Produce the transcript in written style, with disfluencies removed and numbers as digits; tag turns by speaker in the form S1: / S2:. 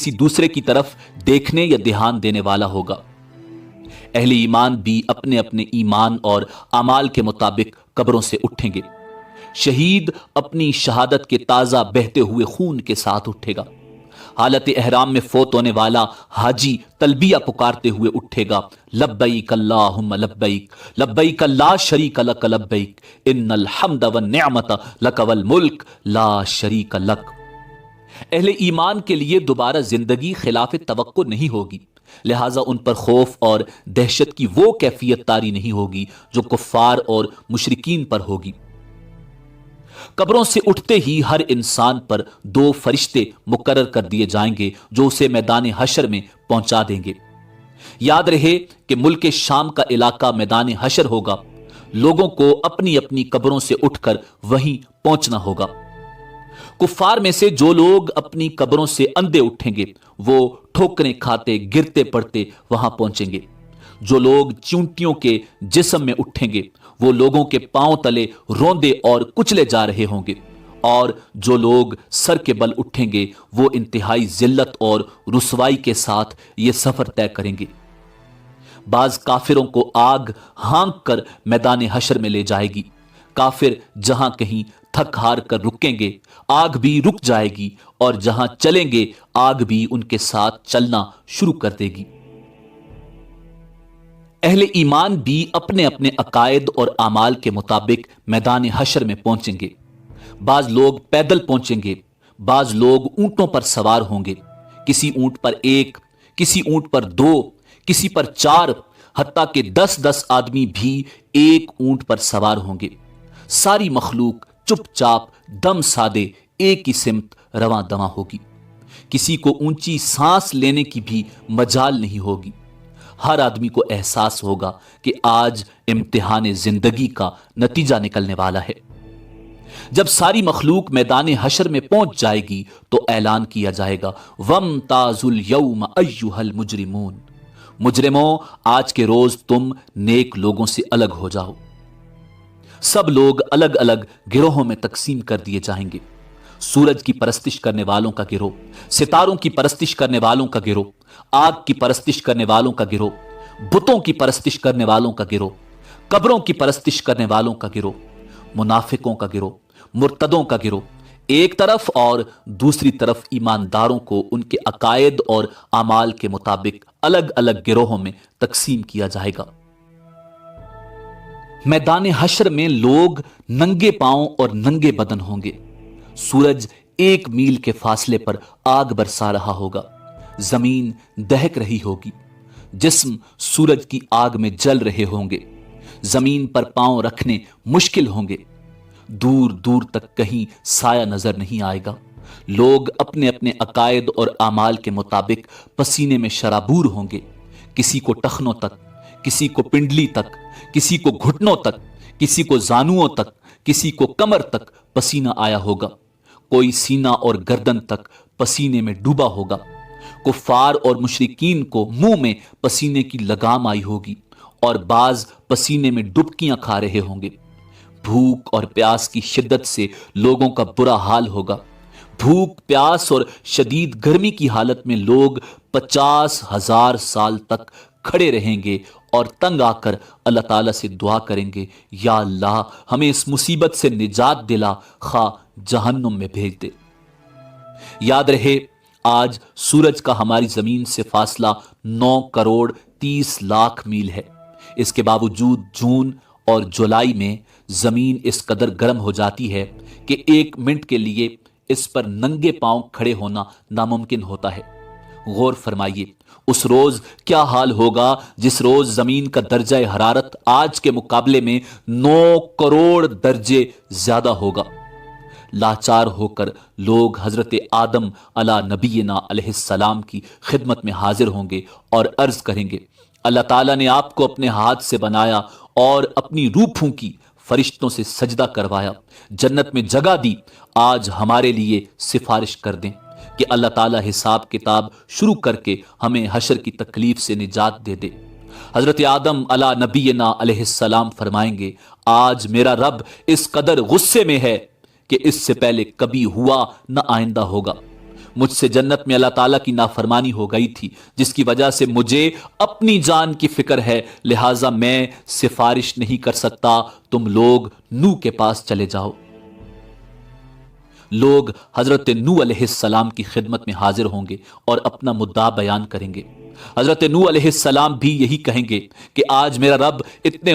S1: किसी दूसरे की तरफ देखने या ध्यान देने वाला होगा। अहले ईमान भी अपने अपने ईमान और अमाल के मुताबिक कब्रों से उठेंगे। शहीद अपनी शहादत के ताजा बहते हुए खून के साथ उठेगा। हालत एहराम में फौत होने वाला हाजी तलबिया पुकारते हुए उठेगा, लब्बैक अल्लाहुम्मा लब्बैक, लब्बैक ला शरीक लक लब्बैक, इन्नल हम्द वन निअमत लक वल मुल्क ला शरीक लक। अहले ईमान के लिए दोबारा जिंदगी खिलाफ तवक्को नहीं होगी, लिहाजा उन पर खौफ और दहशत की वो कैफियत तारी नहीं होगी जो कुफ्फार और मुशरिकीन पर होगी। कब्रों से उठते ही हर इंसान पर दो फरिश्ते मुकर्रर कर दिए जाएंगे जो उसे मैदान हशर में पहुंचा देंगे। याद रहे कि मुल्क शाम का इलाका मैदान हशर होगा। लोगों को अपनी अपनी कब्रों से उठकर वहीं पहुंचना होगा। कुफ्फार में से जो लोग अपनी कब्रों से अंधे उठेंगे वो ठोकरें खाते गिरते पड़ते वहां पहुंचेंगे। जो लोग चूंटियों के जिस्म में उठेंगे वो लोगों के पांव तले रोंदे और कुचले जा रहे होंगे, और जो लोग सर के बल उठेंगे वो इंतहाई जिल्लत और रुसवाई के साथ ये सफर तय करेंगे। बाज काफिरों को आग हांक कर मैदान हशर में ले जाएगी। काफिर जहां कहीं थक हार कर रुकेंगे आग भी रुक जाएगी, और जहां चलेंगे आग भी उनके साथ चलना शुरू कर देगी। अहले ईमान भी अपने अपने अकायद और आमाल के मुताबिक मैदान हशर में पहुंचेंगे। बाज लोग पैदल पहुंचेंगे, बाज लोग ऊंटों पर सवार होंगे। किसी ऊंट पर एक, किसी ऊंट पर दो, किसी पर चार, हत्ता के 10-10 आदमी भी एक ऊंट पर सवार होंगे। सारी मखलूक चुपचाप दम सादे एक ही सिमत रवां दवा होगी। किसी को ऊंची सांस लेने की भी मजाल नहीं होगी। हर आदमी को एहसास होगा कि आज इम्तिहान जिंदगी का नतीजा निकलने वाला है। जब सारी मखलूक मैदान हशर में पहुंच जाएगी तो ऐलान किया जाएगा, वमताजुल यौम अय्युहल मुजरिमून, मुजरिमों आज के रोज तुम नेक लोगों से अलग हो जाओ। सब लोग अलग अलग गिरोहों में तकसीम कर दिए जाएंगे। सूरज की परस्तिश करने वालों का गिरोह, सितारों की परस्तिश करने वालों का गिरोह, आग की परस्तिश करने वालों का गिरोह, बुतों की परस्तिश करने वालों का गिरोह, कब्रों की परस्तिश करने वालों का गिरोह, मुनाफिकों का गिरोह, मुर्तदों का गिरोह एक तरफ, और दूसरी तरफ ईमानदारों को उनके अकायद और अमाल के मुताबिक अलग अलग गिरोहों में तकसीम किया जाएगा। मैदान हशर में लोग नंगे पांव और नंगे बदन होंगे। सूरज 1 मील के फासले पर आग बरसा रहा होगा। जमीन दहक रही होगी। जिस्म सूरज की आग में जल रहे होंगे। जमीन पर पांव रखने मुश्किल होंगे। दूर दूर तक कहीं साया नजर नहीं आएगा। लोग अपने अपने अकायद और आमाल के मुताबिक पसीने में शराबूर होंगे। किसी को टखनों तक, किसी को पिंडली तक, किसी को घुटनों तक, किसी को जानुओं तक, किसी को कमर तक पसीना आया होगा। कोई सीना और गर्दन तक पसीने में डूबा होगा। कुफ्फार और मुशरिकीन को मुंह में पसीने की लगाम आई होगी, और बाज पसीने में डुबकियां खा रहे होंगे। भूख और प्यास की शिद्दत से लोगों का बुरा हाल होगा। भूख, प्यास और शदीद गर्मी की हालत में लोग 50,000 साल तक खड़े रहेंगे और तंग आकर अल्लाह ताला से दुआ करेंगे, या अल्लाह हमें इस मुसीबत से निजात दिला, खा जहन्नुम में भेज दे। याद रहे आज सूरज का हमारी जमीन से फासला 9 करोड़ 30 लाख मील है। इसके बावजूद जून और जुलाई में जमीन इस कदर गर्म हो जाती है कि 1 मिनट के लिए इस पर नंगे पांव खड़े होना नामुमकिन होता है। गौर फरमाइए उस रोज क्या हाल होगा जिस रोज जमीन का दर्जा हरारत आज के मुकाबले में 9 करोड़ दर्जे ज्यादा होगा। लाचार होकर लोग हजरत आदम अला नबीना अलैहिस्सलाम की खिदमत में हाजिर होंगे और अर्ज करेंगे, अल्लाह ताला ने आपको अपने हाथ से बनाया और अपनी रूह फूंकी, फरिश्तों से सजदा करवाया, जन्नत में जगह दी। आज हमारे लिए सिफारिश कर दें कि अल्लाह ताला हिसाब किताब शुरू करके हमें हशर की तकलीफ से निजात दे दे। हजरत आदम अला नबीना अलैहिस्सलाम फरमाएंगे, आज मेरा रब इस कदर गुस्से में है कि इससे पहले कभी हुआ न आइंदा होगा। مجھ سے جنت میں اللہ تعالیٰ کی نافرمانی ہو گئی تھی، جس کی وجہ سے مجھے اپنی جان کی فکر ہے، لہٰذا میں سفارش نہیں کر سکتا، تم لوگ نوح کے پاس چلے جاؤ۔ لوگ حضرت نوح علیہ السلام کی خدمت میں حاضر ہوں گے اور اپنا مدعا بیان کریں گے۔ حضرت نوح علیہ السلام بھی یہی کہیں گے کہ آج میرا رب اتنے